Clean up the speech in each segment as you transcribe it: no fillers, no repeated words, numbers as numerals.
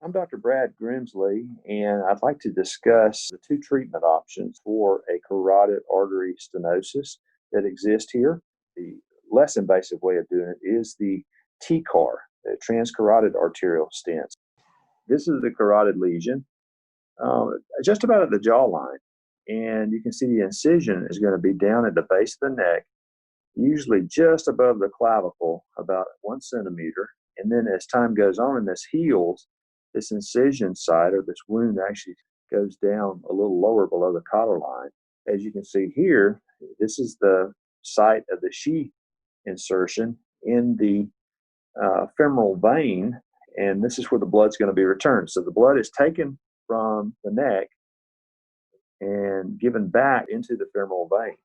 I'm Dr. Brad Grimsley, and I'd like to discuss the two treatment options for a carotid artery stenosis that exist here. The less invasive way of doing it is the TCAR, the transcarotid arterial stents. This is the carotid lesion, just about at the jawline, and you can see the incision is going to be down at the base of the neck, usually just above the clavicle, about 1 centimeter. And then as time goes on and this heals, this incision site or this wound actually goes down a little lower below the collar line. As you can see here, this is the site of the sheath insertion in the femoral vein, and this is where the blood's going to be returned. So the blood is taken from the neck and given back into the femoral vein.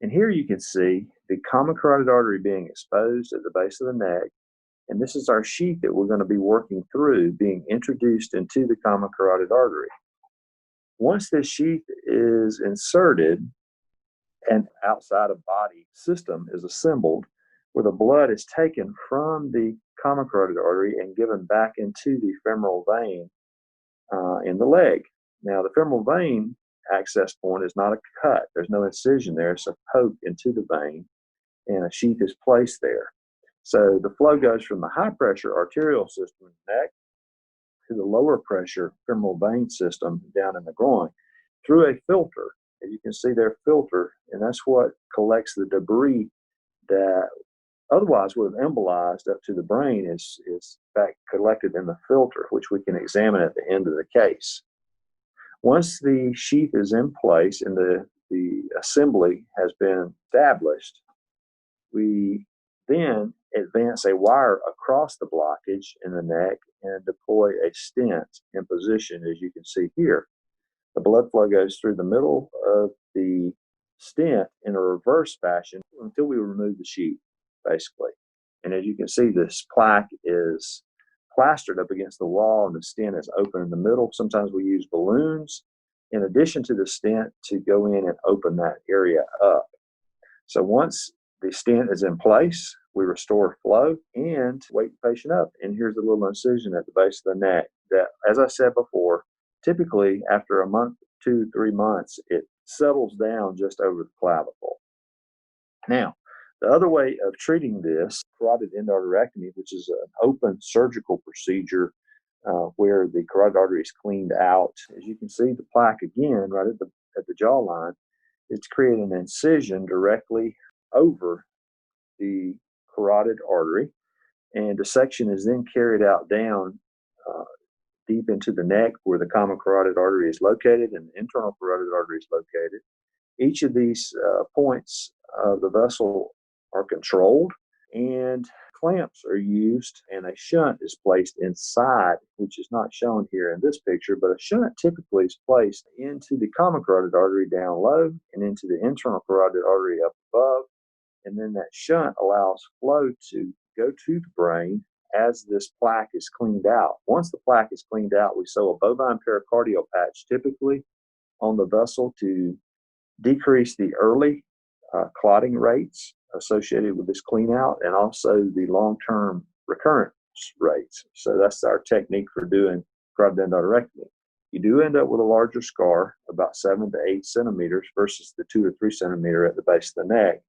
And here you can see the common carotid artery being exposed at the base of the neck. And this is our sheath that we're going to be working through, being introduced into the common carotid artery. Once this sheath is inserted, an outside of body system is assembled where the blood is taken from the common carotid artery and given back into the femoral vein in the leg. Now, the femoral vein access point is not a cut. There's no incision there. It's a poke into the vein, and a sheath is placed there. So the flow goes from the high pressure arterial system in the neck to the lower pressure femoral vein system down in the groin through a filter. As you can see there, filter, and that's what collects the debris that otherwise would have embolized up to the brain is in fact collected in the filter, which we can examine at the end of the case. Once the sheath is in place and the assembly has been established, we then advance a wire across the blockage in the neck and deploy a stent in position, as you can see here. The blood flow goes through the middle of the stent in a reverse fashion until we remove the sheath, basically. And as you can see, this plaque is plastered up against the wall and the stent is open in the middle. Sometimes we use balloons in addition to the stent to go in and open that area up. So once the stent is in place, we restore flow and wake the patient up. And here's a little incision at the base of the neck that, as I said before, typically after a month, 2-3 months, it settles down just over the clavicle. Now, the other way of treating this, carotid endarterectomy, which is an open surgical procedure where the carotid artery is cleaned out. As you can see, the plaque again, right at the jawline, it's creating an incision directly over the carotid artery, and dissection is then carried out down deep into the neck where the common carotid artery is located and the internal carotid artery is located. Each of these points of the vessel are controlled, and clamps are used, and a shunt is placed inside, which is not shown here in this picture, but a shunt typically is placed into the common carotid artery down low and into the internal carotid artery up above, and then that shunt allows flow to go to the brain as this plaque is cleaned out. Once the plaque is cleaned out, we sew a bovine pericardial patch typically on the vessel to decrease the early clotting rates associated with this clean out and also the long-term recurrence rates. So that's our technique for doing carotid endarterectomy. You do end up with a larger scar, about 7 to 8 centimeters versus the 2 to 3 centimeter at the base of the neck.